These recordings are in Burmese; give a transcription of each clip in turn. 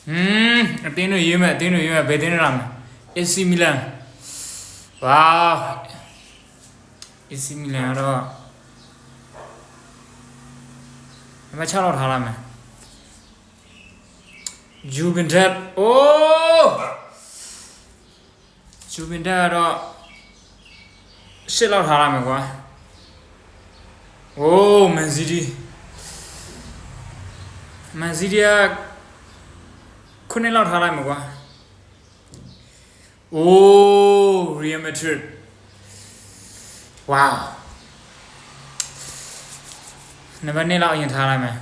အတင်းတို့ရေးမယ်ဘယ်တင်းရမယ် AC Milan ဝါ AC Milan တော့မချတော့ထားလိုက်မယ် Juventus အိုး Juventus တော့ရှစ်လောက်ထားလိုက်မယ်ကွာအိုး Man City ကခုနှစ်လောက်ထားလိုက်မှာကွာအိုး Real Madrid ဝါးနံပါတ်2လောက်အရင်ထားလိုက်မယ်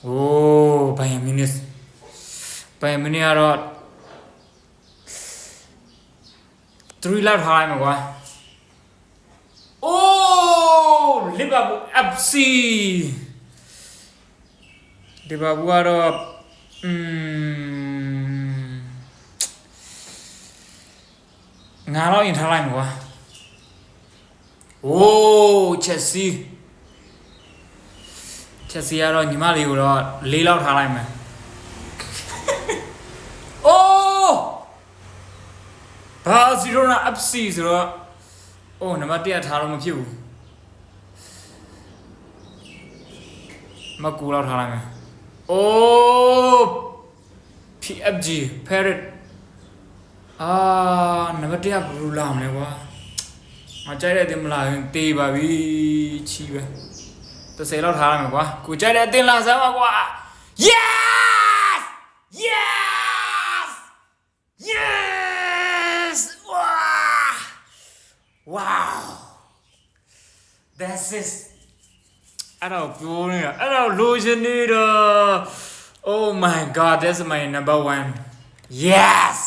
အိုး Bayern Munich ကတော့3လောက်ထားလိုက်မှာကွာအိုး Liverpool FC ဒီဘာဘူးကတော့ငါတော့ရင်ထားလိုက်မှာကွာအိုး Chelsea ကတော့ညီမလေးကိုတော့4လောက်ထားလိုက်မယ်အိုး Barcelona FC ဆိုတော့အိုးနံပါတ်1ထားလို့မဖြစ်ဘူးမကူလောက်ထားလိုက်မယ်အိုး PFG Paris နံပါတ်1ကဘယ်လိုလာမလဲကွာငါကြိုက်တဲ့အသင်းမလာရင်တေးပါပြီချီပဲ30လောက်ထားလိုက်မယ်ကွာကိုကြိုက်တဲ့အသင်းလာစမ်းပါကွာ Yes Wow That's it အဲ့တော့ပြောနေတာအဲ့တော့လိုချင်နေတာ Oh my god that's my number one Yes